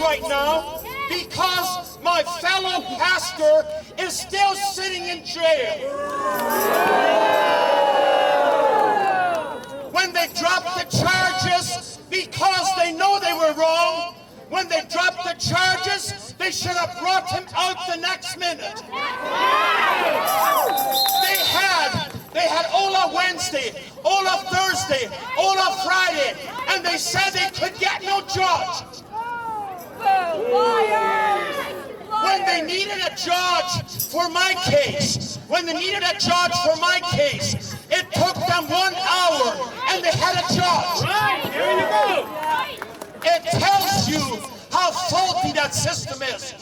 right now because my fellow pastor is still sitting in jail. When they dropped the charges because they know they were wrong, when they dropped the charges, they should have brought him out the next minute. They had Ola Wednesday, Ola Thursday, Ola Friday, and they said they could get no judge. When they needed a judge for my case, it took them 1 hour and they had a judge. Right, here you go. It tells you how faulty that system is.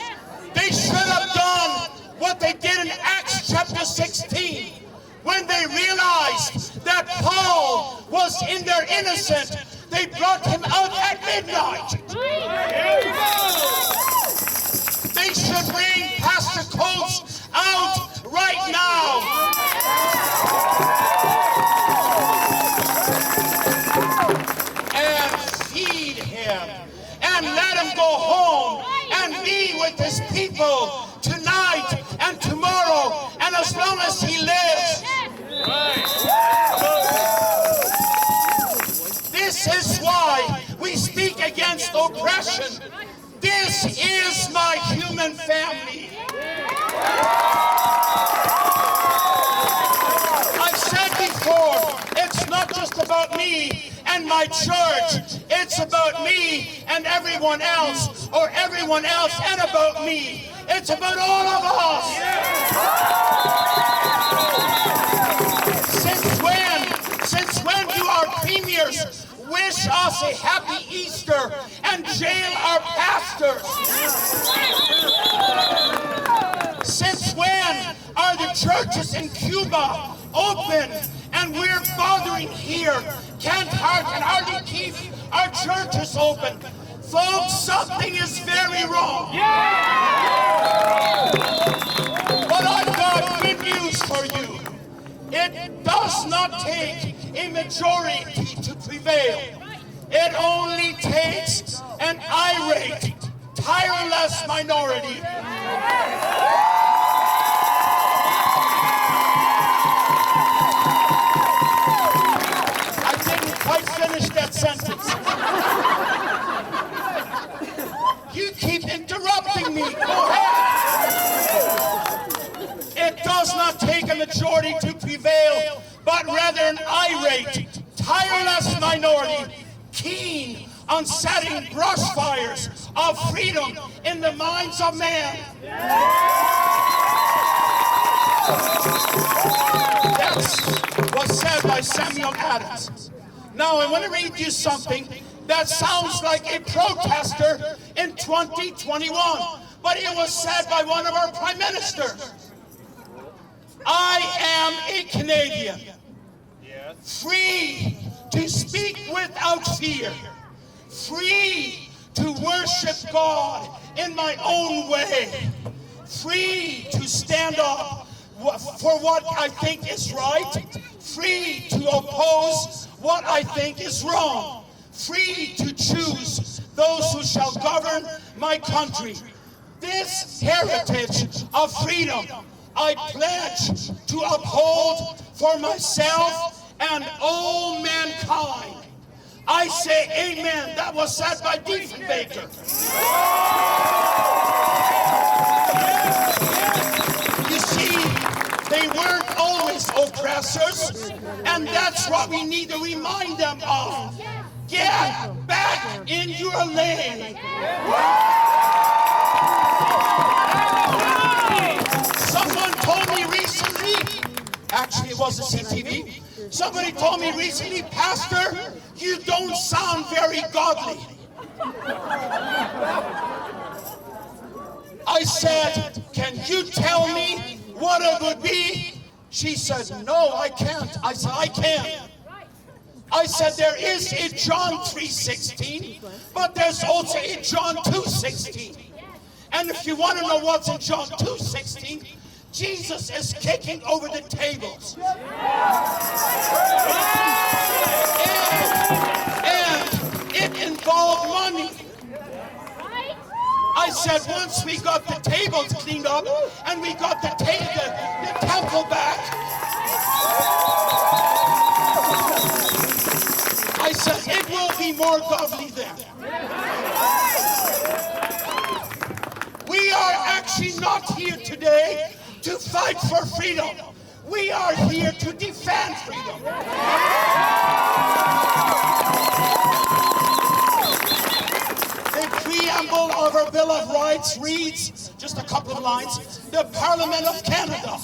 They should have done what they did in Acts chapter 16 when they realized that Paul was in there innocent. They brought him out at midnight. Here you go. They should bring Pastor Coates out right now. And feed him. And let him go home and be with his people tonight and tomorrow and as long as he lives. This is why we speak against oppression. This is my human family. I've said before, it's not just about me and my church. It's about me and everyone else, or everyone else and about me. It's about all of us. Since when do our premiers wish us a happy Easter and jail our pastors? Since when are the churches in Cuba open and we're bothering here? Can't hardly keep our churches open. Folks, something is very wrong. But I've got good news for you. It does not take a majority to prevail. It only takes an irate, tireless minority. I didn't quite finish that sentence. You keep interrupting me. Go ahead. It does not take a majority to prevail, but rather an irate, tireless minority, keen on setting brush fires of freedom in the minds of man. That's what's said by Samuel Adams. Now I want to read you something that sounds like a protester in 2021, but it was said by one of our prime ministers. I am a Canadian, free to speak without fear, free to worship God in my own way, free to stand up for what I think is right, free to oppose what I think is wrong, free to choose those who shall govern my country. This heritage of freedom I pledge to uphold for myself and all mankind. I say amen. That was said by Diefenbaker. You see, they weren't always oppressors, and that's what we need to remind them of. Get back in your lane. Someone told me recently, actually it was a CTV, somebody told me recently, Pastor, you don't sound very godly. I said, can you tell me what it would be? She said, no, I can't. I said, I can. I said, there is a John 3:16, but there's also a John 2:16. And if you want to know what's in John 2:16, Jesus is kicking over the tables. And it involved money. said once we got the tables cleaned up and we got the temple back, I said it will be more godly then. We are actually not here today to fight for freedom. We are here to defend freedom. The preamble of our Bill of Rights reads, just a couple of lines, the Parliament of Canada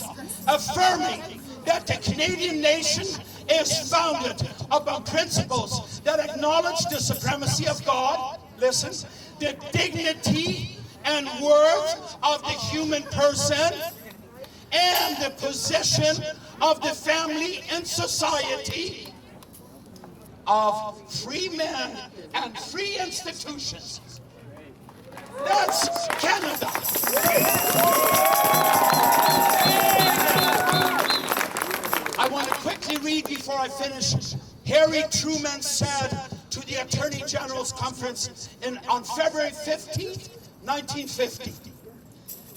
affirming that the Canadian nation is founded upon principles that acknowledge the supremacy of God, listen, the dignity and worth of the human person, and the position of the family in society, of free men and free institutions. That's Canada. I want to quickly read before I finish. Harry Truman said to the Attorney General's Conference on February 15th, 1950,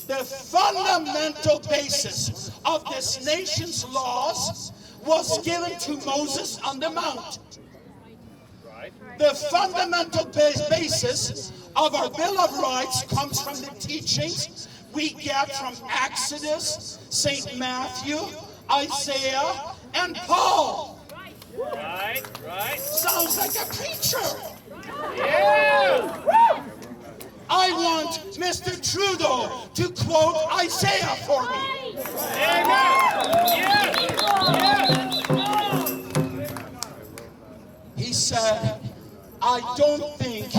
the fundamental basis of this nation's laws was given to Moses on the Mount. The fundamental basis of our Bill of Rights comes from the teachings we get from Exodus, St. Matthew, Isaiah, and Paul. Right. Sounds like a preacher. Yeah. I want Mr. Trudeau to quote Isaiah for me. He said, I don't think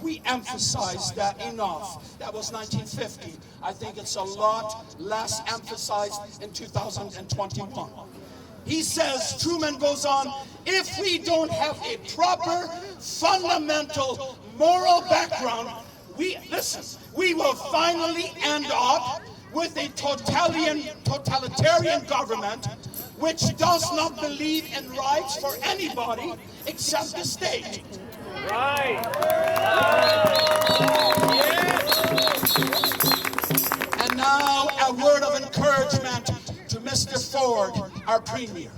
we emphasize that enough. That was 1950. I think it's a lot less emphasized in 2021. He says, Truman goes on, if we don't have a proper, fundamental, moral background, we will finally end up with a totalitarian government which does not believe in rights for anybody except the state. Right. And now a word of encouragement to Mr. Ford, our Premier.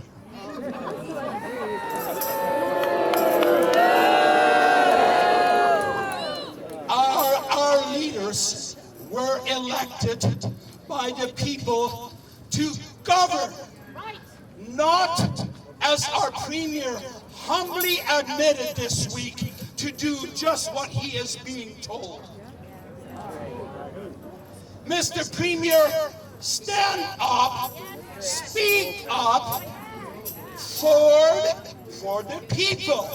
Our leaders were elected by the people to govern, not, as our Premier humbly admitted this week, to do just what he is being told. Mr. Premier, stand up, speak up for the people.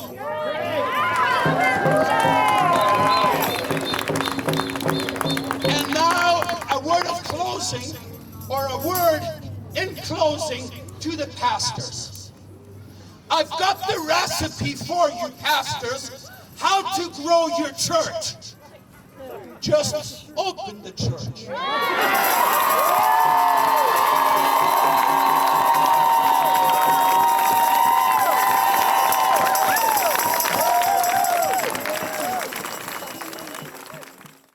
And now a word of closing, or a word in closing to the pastors. I've got the recipe for you, pastors, how to grow your church. Just open the church.